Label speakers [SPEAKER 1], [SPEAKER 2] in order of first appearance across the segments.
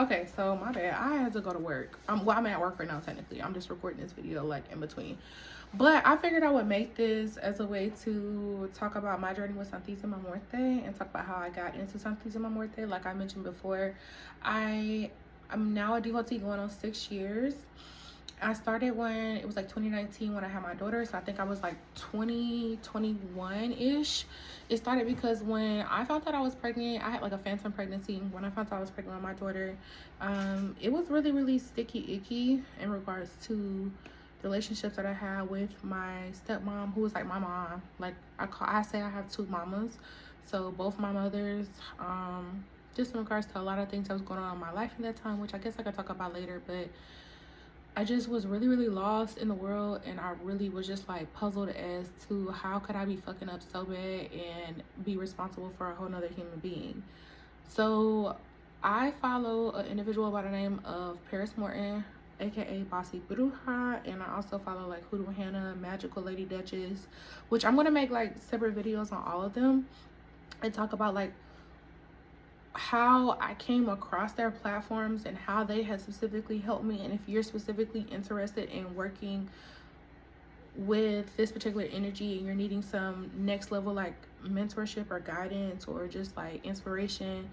[SPEAKER 1] Okay, so my bad. I had to go to work. Well, I'm at work right now, technically. I'm just recording this video like in between. But I figured I would make this as a way to talk about my journey with Santa Muerte and talk about how I got into Santa Muerte. Like I mentioned before, I'm now a devotee going on 6 years. I started when it was like 2019 when I had my daughter, so I think I was like 2021-ish. It started because when I found out I was pregnant, I had like a phantom pregnancy. When I found out I was pregnant with my daughter, it was really, really sticky, icky in regards to relationships that I had with my stepmom, who was like my mom. Like I say I have two mamas, so both my mothers. Just in regards to a lot of things that was going on in my life in that time, which I guess I could talk about later, but I just was really, really lost in the world, and I really was just like puzzled as to how could I be fucking up so bad and be responsible for a whole nother human being. So I follow an individual by the name of Paris Morton, aka Bossy Bruja, and I also follow like Hoodoo Hannah, Magical Lady Duchess, which I'm gonna make like separate videos on all of them and talk about like how I came across their platforms and how they have specifically helped me. And if you're specifically interested in working with this particular energy and you're needing some next level like mentorship or guidance or just like inspiration,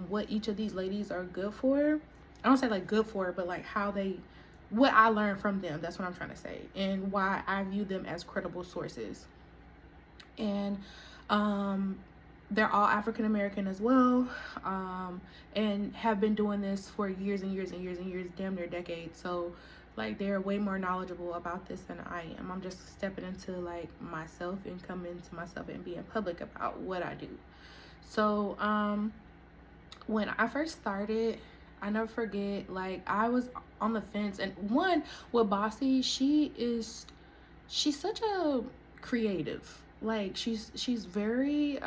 [SPEAKER 1] what each of these ladies are good for, I don't say like good for, but like how they, what I learned from them, that's what I'm trying to say, and why I view them as credible sources. And they're all African American as well, and have been doing this for years and years and years and years, damn near decades. So like they're way more knowledgeable about this than I am. I'm just stepping into like myself and coming to myself and being public about what I do. So when I first started, I never forget, like I was on the fence. And one with Bossy, she's such a creative. Like she's very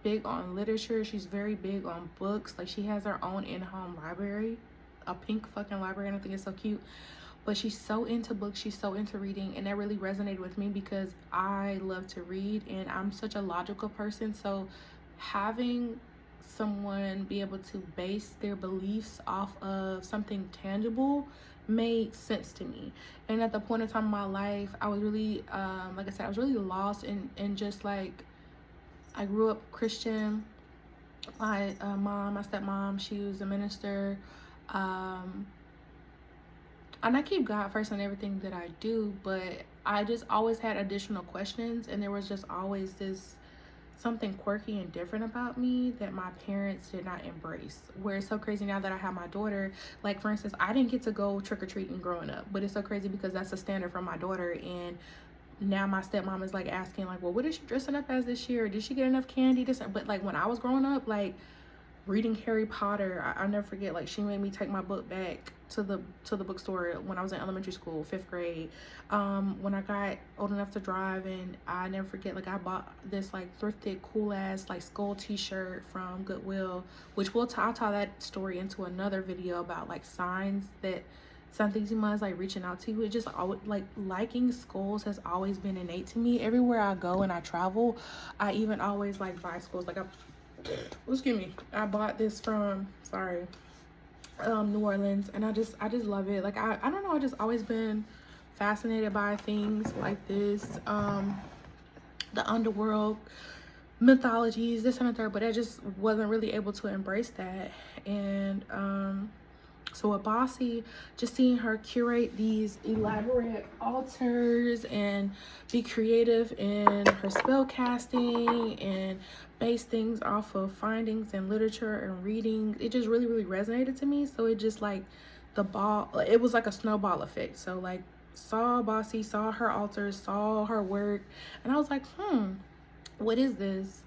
[SPEAKER 1] big on literature. She's very big on books. Like she has her own in-home library, a pink fucking library, and I think it's so cute. But she's so into books, she's so into reading, and that really resonated with me because I love to read and I'm such a logical person. So having someone be able to base their beliefs off of something tangible made sense to me. And at the point in time in my life, I was really like I said, I was really lost in just like, I grew up Christian. My mom, my stepmom, she was a minister, and I keep God first in everything that I do, but I just always had additional questions, and there was just always this something quirky and different about me that my parents did not embrace. Where it's so crazy now that I have my daughter, like for instance, I didn't get to go trick-or-treating growing up, but it's so crazy because that's a standard for my daughter. And now my stepmom is like asking like, well, what is she dressing up as this year? Did she get enough candy? But like when I was growing up, like reading Harry Potter, I'll never forget, like she made me take my book back to the bookstore when I was in elementary school, 5th grade. When I got old enough to drive, and I never forget, like I bought this like thrifted cool ass like skull t-shirt from Goodwill, which I'll tie that story into another video about like signs that something is like reaching out to you. It just always, like liking skulls has always been innate to me. Everywhere I go and I travel, I even always like buy skulls. Like excuse me, I bought this from New Orleans, and I just love it. Like I don't know, I just always been fascinated by things like this, the underworld, mythologies, this and the third, but I just wasn't really able to embrace that. And so with Bossy, just seeing her curate these elaborate altars and be creative in her spell casting and base things off of findings in literature and reading, it just really, really resonated to me. So it just like it was like a snowball effect. So like saw Bossy, saw her altars, saw her work, and I was like, what is this?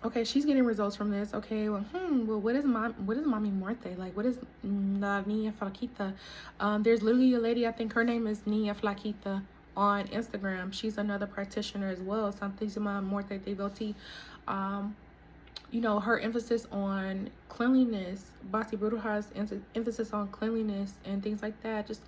[SPEAKER 1] Okay, she's getting results from this. Okay, well, what is Mami Muerte? Like, what is La Niña Flaquita? There's literally a lady, I think her name is Niña Flaquita on Instagram. She's another practitioner as well, Santa Muerte devotee. You know, her emphasis on cleanliness, Bossy Bruja's emphasis on cleanliness and things like that, just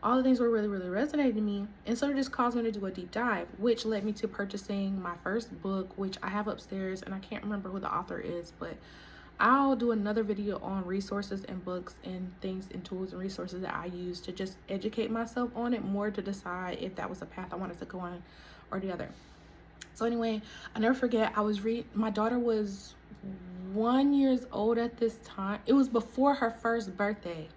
[SPEAKER 1] all the things were really, really resonating to me. And so it just caused me to do a deep dive, which led me to purchasing my first book, which I have upstairs, and I can't remember who the author is, but I'll do another video on resources and books and things and tools and resources that I use to just educate myself on it more, to decide if that was a path I wanted to go on or the other. So anyway, I never forget, my daughter was 1 year old at this time. It was before her first birthday.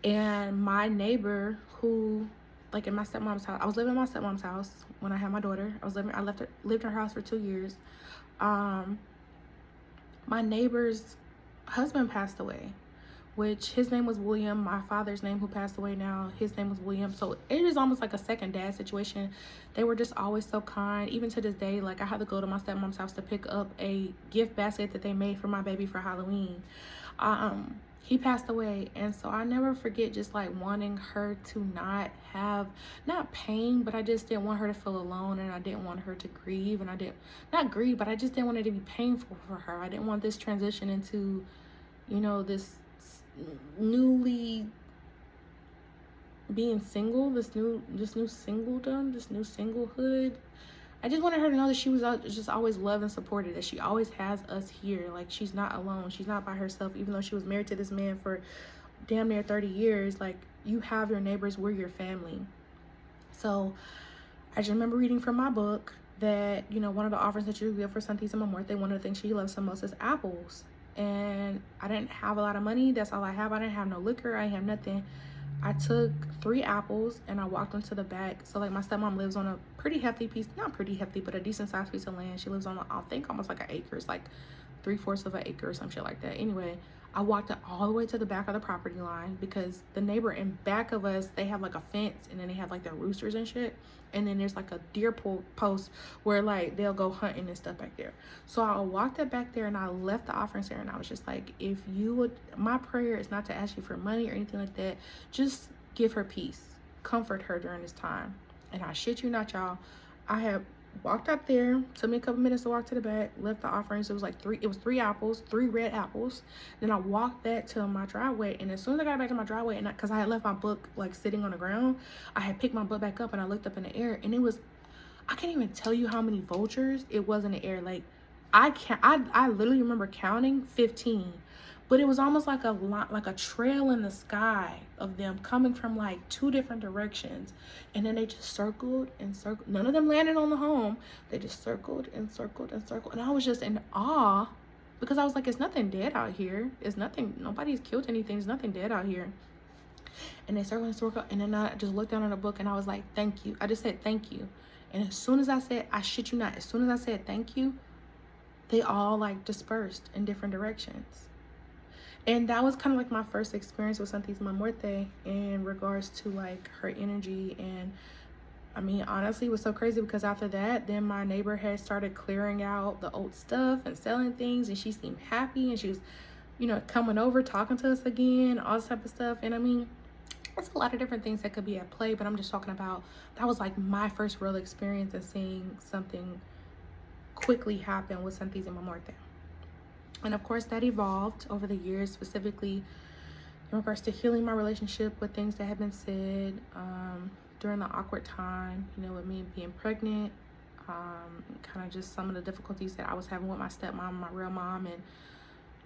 [SPEAKER 1] And my neighbor, who, like, in my stepmom's house, I was living in my stepmom's house when I had my daughter. I lived in her house for 2 years. My neighbor's husband passed away, which his name was William. My father's name, who passed away now, his name was William. So it was almost like a second dad situation. They were just always so kind. Even to this day, like, I had to go to my stepmom's house to pick up a gift basket that they made for my baby for Halloween. He passed away, and so I never forget just like wanting her to not have, not pain, but I just didn't want her to feel alone, and I didn't want her to grieve, and I didn't, not grieve, but I just didn't want it to be painful for her. I didn't want this transition into, you know, this newly being single, this new singledom, this new singlehood. I just wanted her to know that she was just always loved and supported, that she always has us here. Like, she's not alone. She's not by herself, even though she was married to this man for damn near 30 years. Like, you have your neighbors, we're your family. So I just remember reading from my book that, you know, one of the offerings that you give for Santa Muerte, one of the things she loves the most is apples. And I didn't have a lot of money. That's all I have. I didn't have no liquor. I didn't have nothing. I took 3 apples and I walked into the back. So, like, my stepmom lives on a pretty hefty piece, not pretty hefty, but a decent sized piece of land. She lives on, I think, almost like an acre. It's like 3/4 of an acre or some shit like that. Anyway, I walked all the way to the back of the property line, because the neighbor in back of us, they have like a fence, and then they have like their roosters and shit. And then there's like a deer post where, like, they'll go hunting and stuff back there. So I walked it back there and I left the offerings there, and I was just like, if you would, my prayer is not to ask you for money or anything like that. Just give her peace, comfort her during this time. And I shit you not, y'all, I have walked up there, took me a couple minutes to walk to the back, left the offerings. It was like 3 apples, 3 red apples. Then I walked back to my driveway, and as soon as I got back to my driveway, and because I had left my book like sitting on the ground, I had picked my book back up and I looked up in the air, and it was, I can't even tell you how many vultures it was in the air. Like, I literally remember counting 15. But it was almost like a trail in the sky of them coming from like 2 different directions. And then they just circled and circled. None of them landed on the home. They just circled and circled and circled. And I was just in awe, because I was like, it's nothing dead out here. It's nothing, nobody's killed anything. There's nothing dead out here. And they circled and circled. And then I just looked down at the book and I was like, thank you. I just said, thank you. And as soon as I said, I shit you not, as soon as I said, thank you, they all like dispersed in different directions. And that was kind of like my first experience with Santa Muerte in regards to like her energy. And I mean, honestly, it was so crazy, because after that, then my neighbor had started clearing out the old stuff and selling things, and she seemed happy, and she was, you know, coming over, talking to us again, all this type of stuff. And I mean, it's a lot of different things that could be at play, but I'm just talking about, that was like my first real experience in seeing something quickly happen with Santa Muerte. And of course, that evolved over the years, specifically in regards to healing my relationship with things that had been said during the awkward time, you know, with me being pregnant, kind of just some of the difficulties that I was having with my stepmom, my real mom, and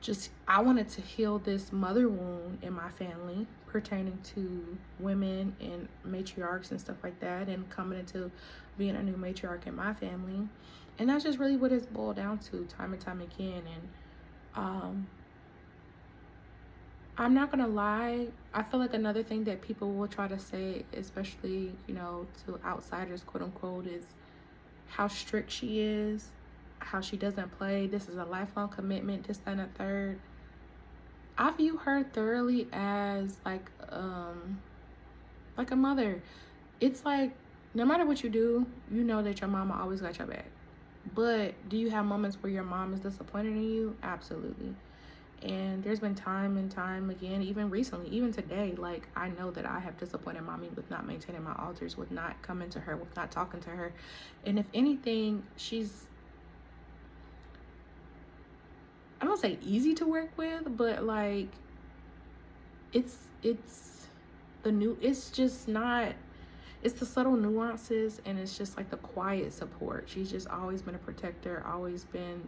[SPEAKER 1] just, I wanted to heal this mother wound in my family pertaining to women and matriarchs and stuff like that, and coming into being a new matriarch in my family. And that's just really what it's boiled down to time and time again. And I'm not gonna lie, I feel like another thing that people will try to say, especially, you know, to outsiders, quote unquote, is how strict she is, how she doesn't play. This is a lifelong commitment, this, that, and a third. I view her thoroughly as like a mother. It's like, no matter what you do, you know that your mama always got your back. But do you have moments where your mom is disappointed in you? Absolutely. And there's been time and time again, even recently, even today, like, I know that I have disappointed mommy with not maintaining my altars, with not coming to her, with not talking to her. And if anything, she's, I don't say easy to work with, but like, it's just not, it's the subtle nuances, and it's just like the quiet support. She's just always been a protector, always been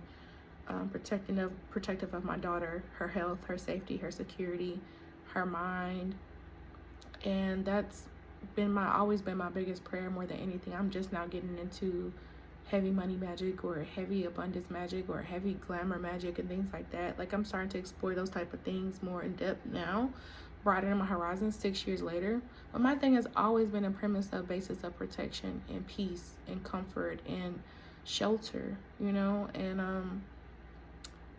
[SPEAKER 1] protective of my daughter, her health, her safety, her security, her mind. And that's always been my biggest prayer more than anything. I'm just now getting into heavy money magic or heavy abundance magic or heavy glamour magic and things like that. Like, I'm starting to explore those type of things more in depth now, broadening my horizons 6 years later. But my thing has always been a premise of basis of protection and peace and comfort and shelter, you know. And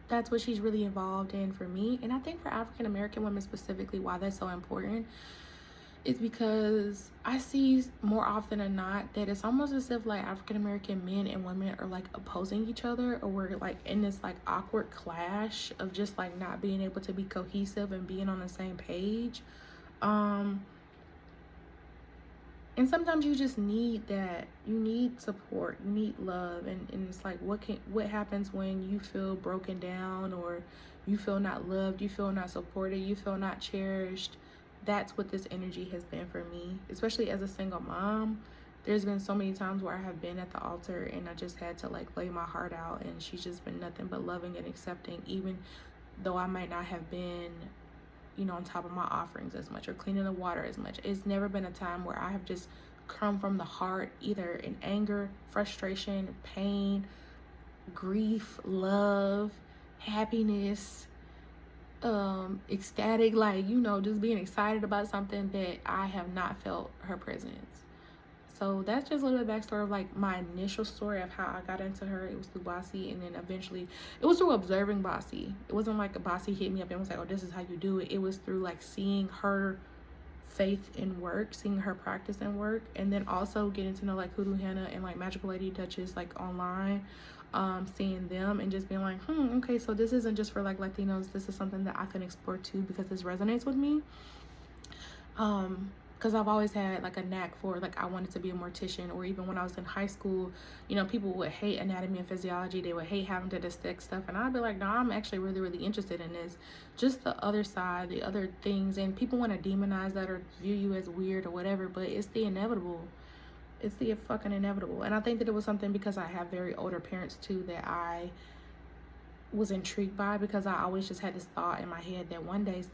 [SPEAKER 1] that's what she's really involved in for me. And I think for African American women specifically, why that's so important is because I see more often than not that it's almost as if like African American men and women are like opposing each other, or we're like in this like awkward clash of just like not being able to be cohesive and being on the same page. And sometimes you just need that. You need support, you need love. And it's like, what happens when you feel broken down, or you feel not loved, you feel not supported, you feel not cherished? That's what this energy has been for me, especially as a single mom. There's been so many times where I have been at the altar and I just had to like lay my heart out, and she's just been nothing but loving and accepting, even though I might not have been, you know, on top of my offerings as much or cleaning the water as much. It's never been a time where I have just come from the heart, either in anger, frustration, pain, grief, love, happiness, ecstatic, like, you know, just being excited about something, that I have not felt her presence. So that's just a little bit backstory of like my initial story of how I got into her. It was through Bossy, and then eventually it was through observing Bossy. It wasn't like a Bossy hit me up and was like, oh, this is how you do it. It was through like seeing her faith in work, seeing her practice in work, and then also getting to know like Hoodoo Hannah and like Magical Lady Duchess like online, seeing them and just being like, okay, so this isn't just for like Latinos, this is something that I can explore too, because this resonates with me. Because I've always had like a knack for like, I wanted to be a mortician, or even when I was in high school, you know, people would hate anatomy and physiology, they would hate having to dissect stuff, and I'd be like, no, I'm actually really, really interested in this, just the other side, the other things. And people want to demonize that or view you as weird or whatever, but it's the inevitable. It's the fucking inevitable. And I think that it was something, because I have very older parents too, that I was intrigued by, because I always just had this thought in my head that one day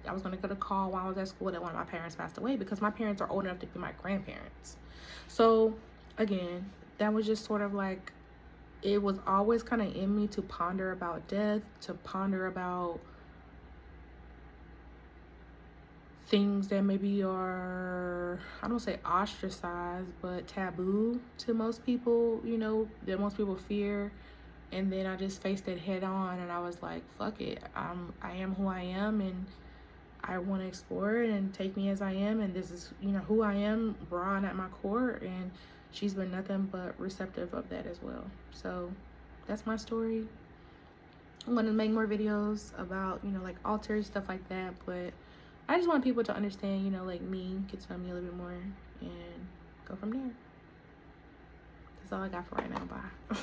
[SPEAKER 1] I was going to get a call while I was at school that one of my parents passed away, because my parents are old enough to be my grandparents. So again, that was just sort of like, it was always kind of in me to ponder about death, to ponder about things that maybe are, I don't say ostracized, but taboo to most people, you know, that most people fear. And then I just faced it head on, and I was like, fuck it, I am who I am, and I want to explore it and take me as I am, and this is, you know, who I am, raw and at my core. And she's been nothing but receptive of that as well. So that's my story. I'm going to make more videos about, you know, like altars, stuff like that, but I just want people to understand, you know, like me, get to know me a little bit more, and go from there. That's all I got for right now. Bye.